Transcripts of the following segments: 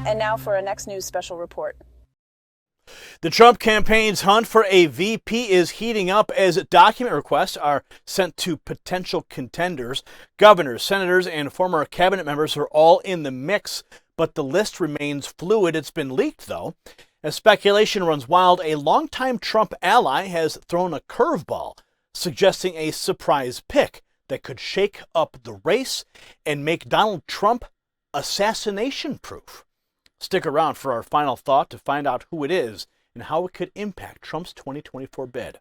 And now for a Next News special report. The Trump campaign's hunt for a VP is heating up as document requests are sent to potential contenders. Governors, senators, and former cabinet members are all in the mix, but the list remains fluid. It's been leaked, though. As speculation runs wild, a longtime Trump ally has thrown a curveball, suggesting a surprise pick that could shake up the race and make Donald Trump assassination-proof. Stick around for our final thought to find out who it is and how it could impact Trump's 2024 bid.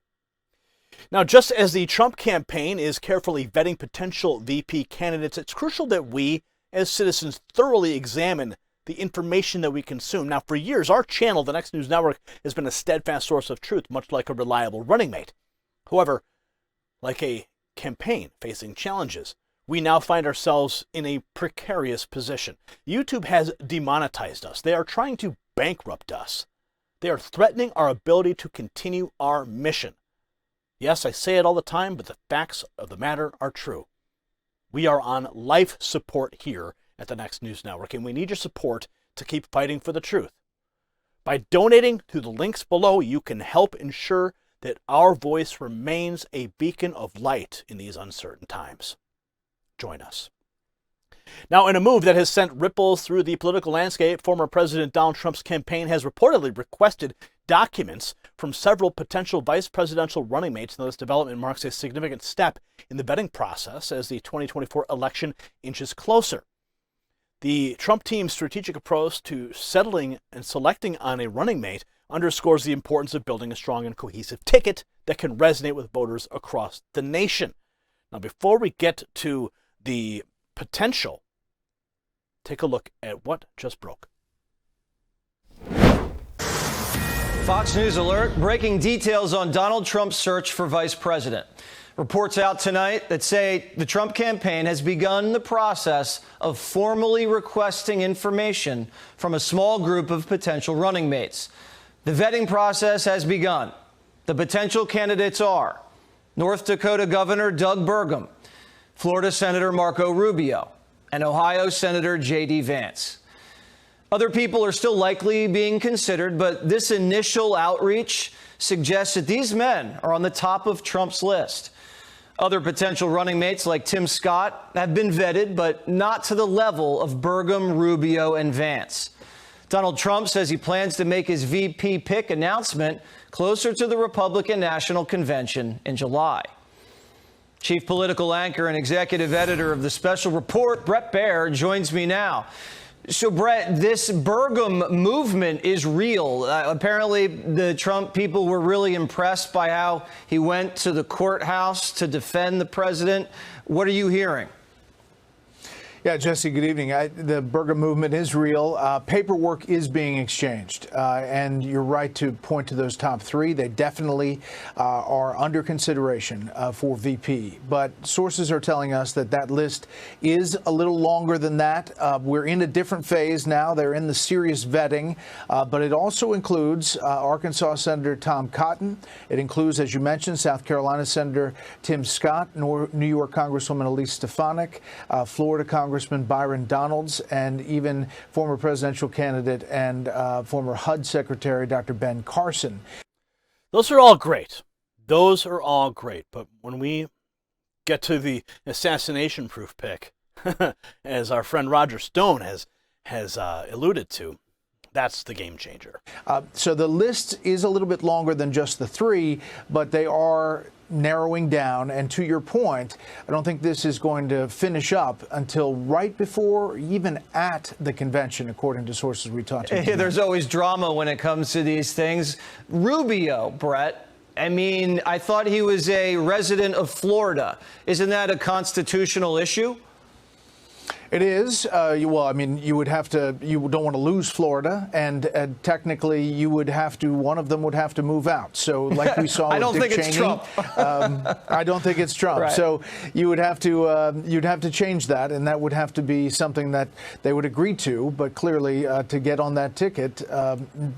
Now, just as the Trump campaign is carefully vetting potential VP candidates, it's crucial that we, as citizens, thoroughly examine the information that we consume. Now, for years, our channel, the Next News Network, has been a steadfast source of truth, much like a reliable running mate. However, like a campaign facing challenges, we now find ourselves in a precarious position. YouTube has demonetized us. They are trying to bankrupt us. They are threatening our ability to continue our mission. Yes, I say it all the time, but the facts of the matter are true. We are on life support here at the Next News Network, and we need your support to keep fighting for the truth. By donating to the links below, you can help ensure that our voice remains a beacon of light in these uncertain times. Join us. Now, in a move that has sent ripples through the political landscape, former President Donald Trump's campaign has reportedly requested documents from several potential vice presidential running mates. Now, this development marks a significant step in the vetting process as the 2024 election inches closer. The Trump team's strategic approach to settling and selecting on a running mate underscores the importance of building a strong and cohesive ticket that can resonate with voters across the nation. Now, before we get to the potential, take a look at what just broke. Fox News alert, breaking details on Donald Trump's search for vice president. Reports out tonight that say the Trump campaign has begun the process of formally requesting information from a small group of potential running mates. The vetting process has begun. The potential candidates are North Dakota Governor Doug Burgum, Florida Senator Marco Rubio, and Ohio Senator J.D. Vance. Other people are still likely being considered, but this initial outreach suggests that these men are on the top of Trump's list. Other potential running mates like Tim Scott have been vetted, but not to the level of Burgum, Rubio, and Vance. Donald Trump says he plans to make his VP pick announcement closer to the Republican National Convention in July. Chief political anchor and executive editor of the Special Report, Bret Baier, joins me now. So, Bret, this Burgum movement is real. Apparently, the Trump people were really impressed by how he went to the courthouse to defend the president. What are you hearing? Yeah, Jesse, good evening. The Burgum movement is real. Paperwork is being exchanged. And you're right to point to those top three. They definitely are under consideration for VP. But sources are telling us that that list is a little longer than that. We're in a different phase now. They're in the serious vetting. But it also includes Arkansas Senator Tom Cotton. It includes, as you mentioned, South Carolina Senator Tim Scott, New York Congresswoman Elise Stefanik, Florida Congressman Byron Donalds, and even former presidential candidate and former HUD Secretary Dr. Ben Carson. Those are all great. Those are all great. But when we get to the assassination-proof pick, as our friend Roger Stone has alluded to, that's the game changer. So the list is a little bit longer than just the three, but they are narrowing down. And to your point, I don't think this is going to finish up until right before, even at the convention, according to sources we talked to. There's always drama when it comes to these things. Rubio, Bret, I mean, I thought he was a resident of Florida. Isn't that a constitutional issue? It is. Well, I mean, you don't want to lose Florida, and technically you would have to, one of them would have to move out. So like we saw with Dick Cheney. I don't think it's Trump. Right. So you would have to, you'd have to change that, and that would have to be something that they would agree to. But clearly, to get on that ticket,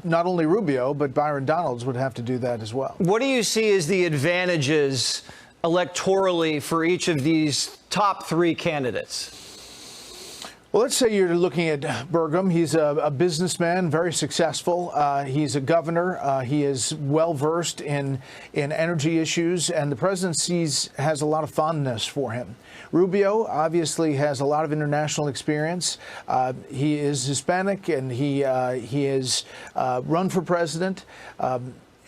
not only Rubio, but Byron Donalds would have to do that as well. What do you see as the advantages electorally for each of these top three candidates? Well, let's say you're looking at Burgum. He's a businessman, very successful. He's a governor. He is well-versed in energy issues, and the presidency has a lot of fondness for him. Rubio obviously has a lot of international experience. He is Hispanic, and he has run for president.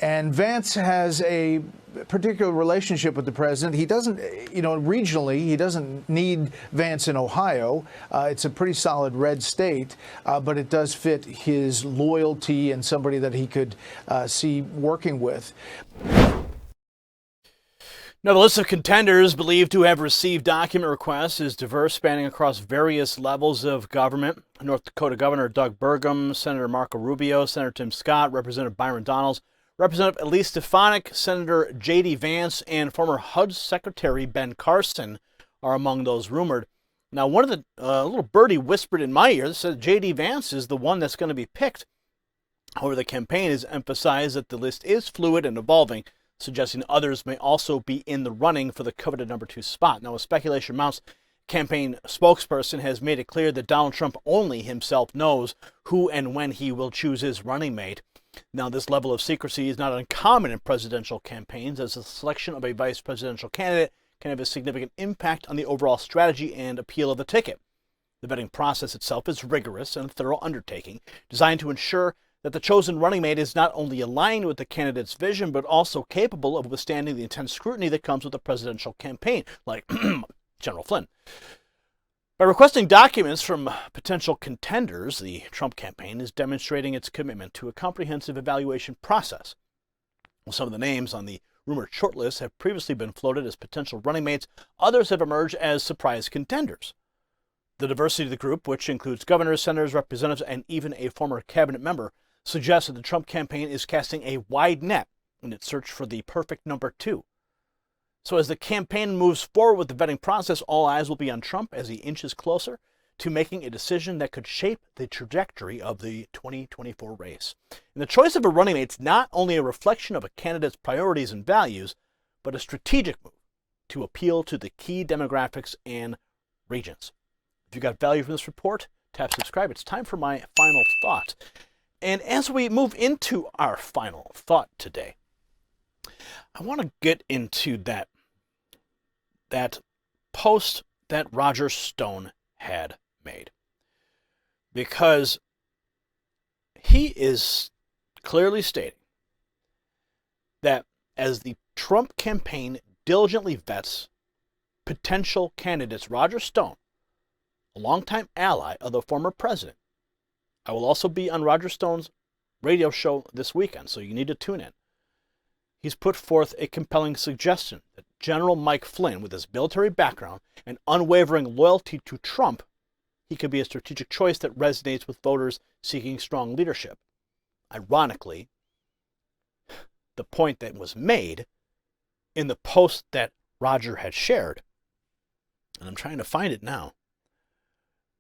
And Vance has a particular relationship with the president. He doesn't, regionally, he doesn't need Vance in Ohio. It's a pretty solid red state, but it does fit his loyalty and somebody that he could see working with. Now, the list of contenders believed to have received document requests is diverse, spanning across various levels of government. North Dakota Governor Doug Burgum, Senator Marco Rubio, Senator Tim Scott, Representative Byron Donalds, Representative Elise Stefanik, Senator J.D. Vance, and former HUD Secretary Ben Carson are among those rumored. Now, one of the little birdie whispered in my ear that said J.D. Vance is the one that's going to be picked. However, the campaign has emphasized that the list is fluid and evolving, suggesting others may also be in the running for the coveted number 2 spot. Now, as speculation mounts, campaign spokesperson has made it clear that Donald Trump only himself knows who and when he will choose his running mate. Now, this level of secrecy is not uncommon in presidential campaigns, as the selection of a vice presidential candidate can have a significant impact on the overall strategy and appeal of the ticket. The vetting process itself is rigorous and a thorough undertaking, designed to ensure that the chosen running mate is not only aligned with the candidate's vision, but also capable of withstanding the intense scrutiny that comes with a presidential campaign, like General Flynn. By requesting documents from potential contenders, the Trump campaign is demonstrating its commitment to a comprehensive evaluation process. While some of the names on the rumored shortlist have previously been floated as potential running mates, others have emerged as surprise contenders. The diversity of the group, which includes governors, senators, representatives, and even a former cabinet member, suggests that the Trump campaign is casting a wide net in its search for the perfect number 2. So as the campaign moves forward with the vetting process, all eyes will be on Trump as he inches closer to making a decision that could shape the trajectory of the 2024 race. And the choice of a running mate is not only a reflection of a candidate's priorities and values, but a strategic move to appeal to the key demographics and regions. If you got value from this report, tap subscribe. It's time for my final thought. And as we move into our final thought today, I want to get into that post that Roger Stone had made, because he is clearly stating that as the Trump campaign diligently vets potential candidates, Roger Stone, a longtime ally of the former president, I will also be on Roger Stone's radio show this weekend, so you need to tune in. He's put forth a compelling suggestion that General Mike Flynn, with his military background and unwavering loyalty to Trump, he could be a strategic choice that resonates with voters seeking strong leadership. Ironically, the point that was made in the post that Roger had shared, and I'm trying to find it now,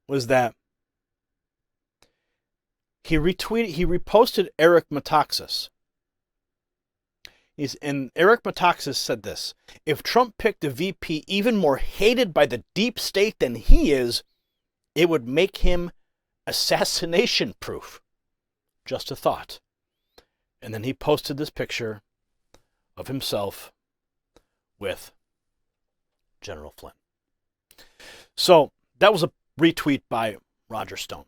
was that he reposted Eric Metaxas. And Eric Metaxas said this: if Trump picked a VP even more hated by the deep state than he is, it would make him assassination proof. Just a thought. And then he posted this picture of himself with General Flynn. So that was a retweet by Roger Stone.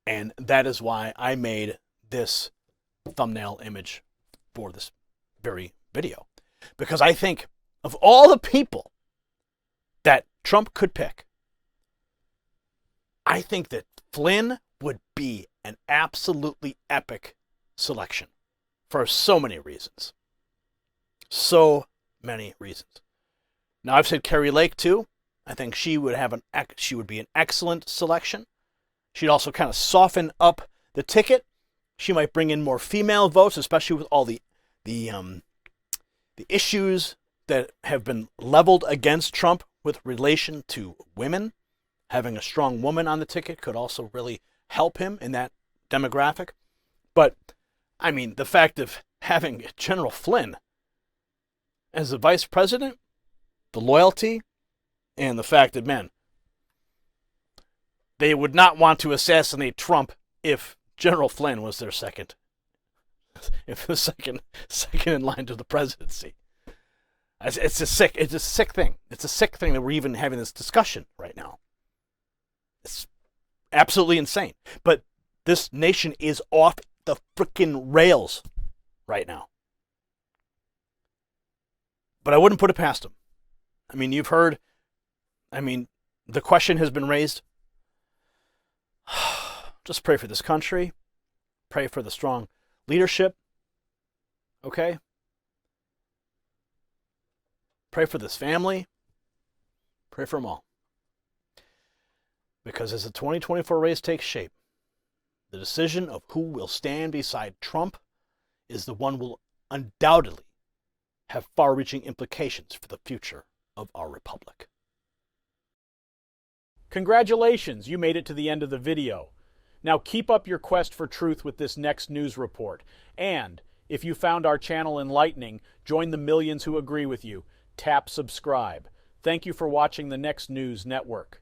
And that is why I made this thumbnail image for this very video. Because I think of all the people that Trump could pick, I think that Flynn would be an absolutely epic selection for so many reasons. So many reasons. Now, I've said Carrie Lake too. I think she would be an excellent selection. She'd also kind of soften up the ticket. She might bring in more female votes, especially with all the issues that have been leveled against Trump with relation to women. Having a strong woman on the ticket could also really help him in that demographic. But, I mean, the fact of having General Flynn as the vice president, the loyalty, and the fact that, man, they would not want to assassinate Trump if General Flynn was their second in line to the presidency. It's a sick thing. It's a sick thing that we're even having this discussion right now. It's absolutely insane. But this nation is off the freaking rails right now. But I wouldn't put it past them. I mean, you've heard, the question has been raised. Just pray for this country. Pray for the strong leadership. Okay? Pray for this family. Pray for them all. Because as the 2024 race takes shape, the decision of who will stand beside Trump is the one will undoubtedly have far-reaching implications for the future of our republic. Congratulations, you made it to the end of the video. Now keep up your quest for truth with this next news report. And if you found our channel enlightening, join the millions who agree with you. Tap subscribe. Thank you for watching the Next News Network.